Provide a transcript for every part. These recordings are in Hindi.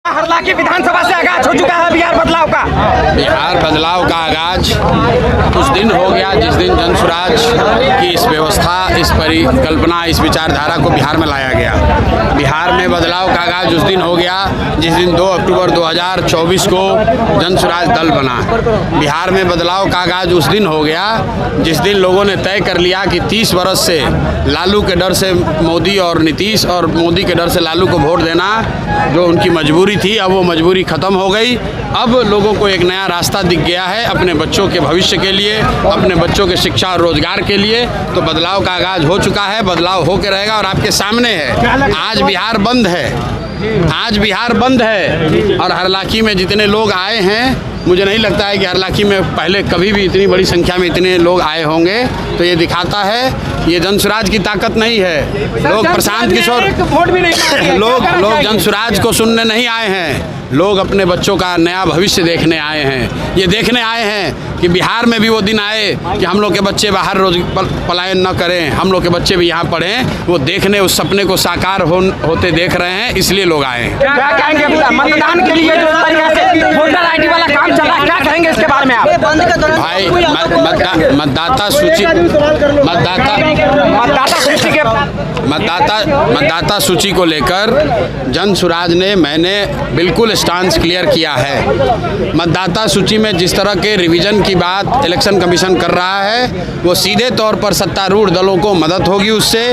हरलाखी विधानसभा से आगाज हो चुका है बिहार बदलाव का। बिहार बदलाव का आगाज उस दिन हो गया जिस दिन जनसुराज की इस व्यवस्था, इस परिकल्पना, इस विचारधारा को बिहार में लाया गया। बिहार में बदलाव का आगाज उस दिन हो गया जिस दिन 2 अक्टूबर 2024 को जनसुराज दल बना। बिहार में बदलाव का आगाज उस दिन हो गया जिस दिन लोगों ने तय कर लिया कि 30 बरस से लालू के डर से मोदी और नीतीश और मोदी के डर से लालू को वोट देना जो उनकी मजबूरी थी, अब वो मजबूरी ख़त्म हो गई। अब लोगों को एक नया रास्ता दिख गया है अपने बच्चों के भविष्य के लिए, अपने बच्चों के शिक्षा और रोजगार के लिए। तो बदलाव का आगाज हो चुका है, बदलाव होके रहेगा और आपके सामने है। आज बिहार बंद है, आज बिहार बंद है और हरलाखी में जितने लोग आए हैं, मुझे नहीं लगता है कि हरलाखी में पहले कभी भी इतनी बड़ी संख्या में इतने लोग आए होंगे। तो ये दिखाता है ये जनसुराज की ताकत नहीं है। लोग प्रशांत किशोर लोग जनसुराज को सुनने नहीं आए हैं, लोग अपने बच्चों का नया भविष्य देखने आए हैं। ये देखने आए हैं कि बिहार में भी वो दिन आए कि हम लोग के बच्चे बाहर रोज पलायन न करें, हम लोग के बच्चे भी यहाँ पढ़ें। वो देखने, उस सपने को साकार होते देख रहे हैं, इसलिए लोग आए हैं। क्या कहेंगे मतदान के लिए जो तरीके से वोटर आईडी वाला काम चल रहा है, क्या कहेंगे इसके बारे में आप? भाई मतदाता सूची को लेकर जनसुराज ने, मैंने बिल्कुल स्टांस क्लियर किया है। मतदाता सूची में जिस तरह के रिवीजन की बात इलेक्शन कमीशन कर रहा है, वो सीधे तौर पर सत्तारूढ़ दलों को मदद होगी उससे।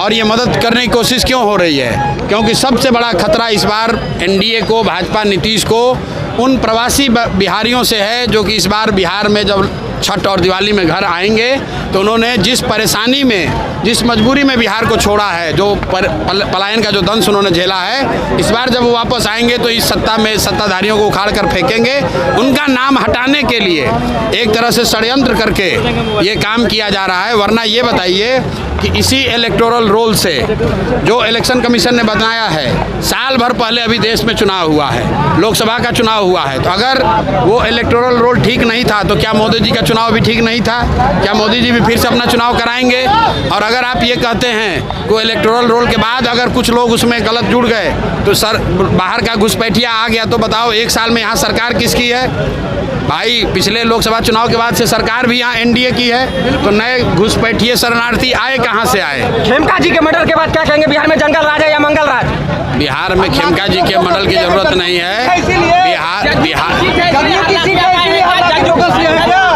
और ये मदद करने की कोशिश क्यों हो रही है? क्योंकि सबसे बड़ा खतरा इस बार एनडीए को, भाजपा नीतीश को उन प्रवासी बिहारियों से है जो कि इस बार बिहार में जब छठ और दिवाली में घर आएंगे तो उन्होंने जिस परेशानी में, जिस मजबूरी में बिहार को छोड़ा है, जो पलायन का जो दंश उन्होंने झेला है, इस बार जब वो वापस आएंगे तो इस सत्ता में सत्ताधारियों को उखाड़ कर फेंकेंगे। उनका नाम हटाने के लिए एक तरह से षड्यंत्र करके ये काम किया जा रहा है। वरना ये बताइए कि इसी इलेक्टोरल रोल से जो इलेक्शन कमीशन ने बनाया है, साल भर पहले अभी देश में चुनाव हुआ है, लोकसभा का चुनाव हुआ है, तो अगर वो इलेक्टोरल रोल ठीक नहीं था तो क्या मोदी जी का चुनाव भी ठीक नहीं था? क्या मोदी जी भी फिर से अपना चुनाव कराएंगे? और अगर आप ये कहते हैं कि इलेक्टोरल रोल के बाद अगर कुछ लोग उसमें गलत जुड़ गए तो सर बाहर का घुसपैठिया आ गया, तो बताओ 1 साल में यहाँ सरकार किसकी है? भाई पिछले लोकसभा चुनाव के बाद से सरकार भी यहाँ एनडीए की है, तो नए घुसपैठिए शरणार्थी आए कहाँ से आए? खेमका जी के मर्डर के बाद क्या कहेंगे, बिहार में जंगल राज है या मंगल राज? बिहार में खेमका जी के मॉडल की जरूरत नहीं है।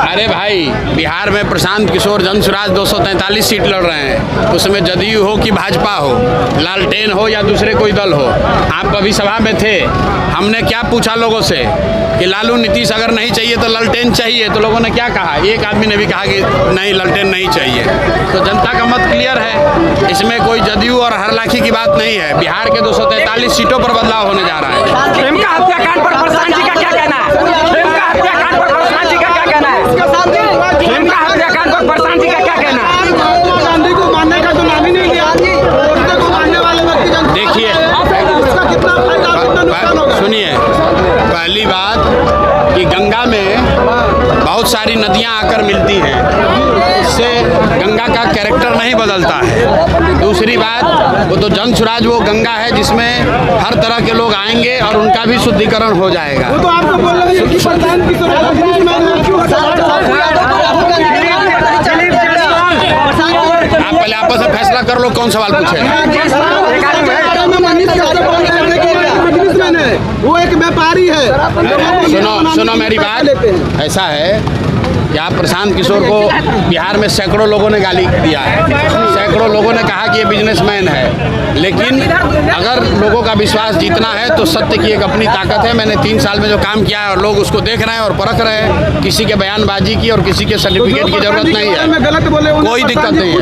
अरे भाई, बिहार में प्रशांत किशोर जनसुराज 243 सीट लड़ रहे हैं, उसमें जदयू हो कि भाजपा हो, लालटेन हो या दूसरे कोई दल हो। आप अभी सभा में थे, हमने क्या पूछा लोगों से कि लालू नीतीश अगर नहीं चाहिए तो लालटेन चाहिए, तो लोगों ने क्या कहा? एक आदमी ने भी कहा कि नहीं, लालटेन नहीं चाहिए। तो जनता का मत क्लियर है, इसमें कोई जदयू और हरलाखी की बात नहीं है। बिहार के 243 सीटों पर बदलाव होने जा रहा है। खेमका हत्याकांड पर प्रशांत जी का क्या कहना है? खेमका हत्याकांड पर प्रशांत जी का क्या कहना है? खेमका हत्याकांड पर प्रशांत जी का क्या कहना है? गांधी को मानने का तो नाम ही नहीं लिया, को मानने वाले व्यक्ति देखिए, सुनिए, पहली बात कि गंगा में बहुत सारी नदियां आकर मिलती हैं, इससे गंगा का कैरेक्टर नहीं बदलता है। दूसरी बात, वो तो जनसुराज वो गंगा है जिसमें हर तरह के लोग आएंगे और उनका भी शुद्धिकरण हो जाएगा। तो आपको बोल रहे हैं कि प्रशांत किशोर आप पहले आपस में फैसला कर लो कौन सवाल पूछेगा। वो एक व्यापारी है। सुनो मेरी बात, ऐसा है कि आप प्रशांत किशोर को बिहार में सैकड़ों लोगों ने गाली दिया है, सैकड़ों लोगों ने कहा कि ये बिजनेसमैन है, लेकिन अगर लोगों का विश्वास जीतना है तो सत्य की एक अपनी ताकत है। मैंने 3 साल में जो काम किया है और लोग उसको देख रहे हैं और परख रहे हैं, किसी के बयानबाजी की और किसी के सर्टिफिकेट की जरूरत नहीं है, कोई दिक्कत नहीं है,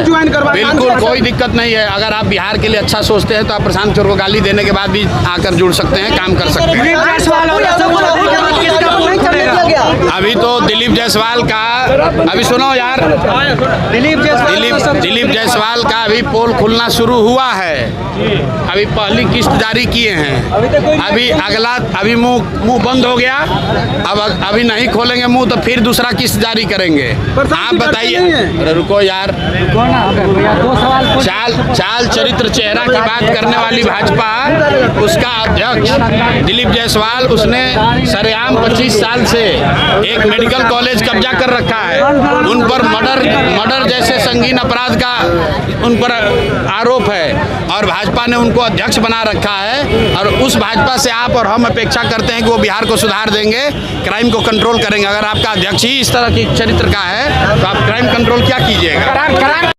बिल्कुल कोई दिक्कत नहीं है। अगर आप बिहार के लिए अच्छा सोचते हैं तो आप प्रशांत किशोर को गाली देने के बाद भी आकर जुड़ सकते हैं, काम कर सकते हैं। अभी तो दिलीप जायसवाल का, अभी सुनो यार, दिलीप जायसवाल का अभी पोल खुलना शुरू हुआ है। अभी पहली किस्त जारी किए हैं। अभी अगला, अभी मुंह बंद हो गया, अब अभी नहीं खोलेंगे मुंह तो फिर दूसरा किस्त जारी करेंगे। आप बताइए, अरे रुको यार, चाल चरित्र चेहरा की बात करने वाली भाजपा, उसका अध्यक्ष दिलीप जायसवाल, उसने सरेआम 25 साल से एक मेडिकल कॉलेज कब्जा कर रखा है। उन पर मर्डर जैसे संगीन अपराध का उन पर आरोप है और भाजपा ने उनको अध्यक्ष बना रखा है। और उस भाजपा से आप और हम अपेक्षा करते हैं कि वो बिहार को सुधार देंगे, क्राइम को कंट्रोल करेंगे। अगर आपका अध्यक्ष ही इस तरह की चरित्र का है तो आप क्राइम कंट्रोल क्या कीजिएगा?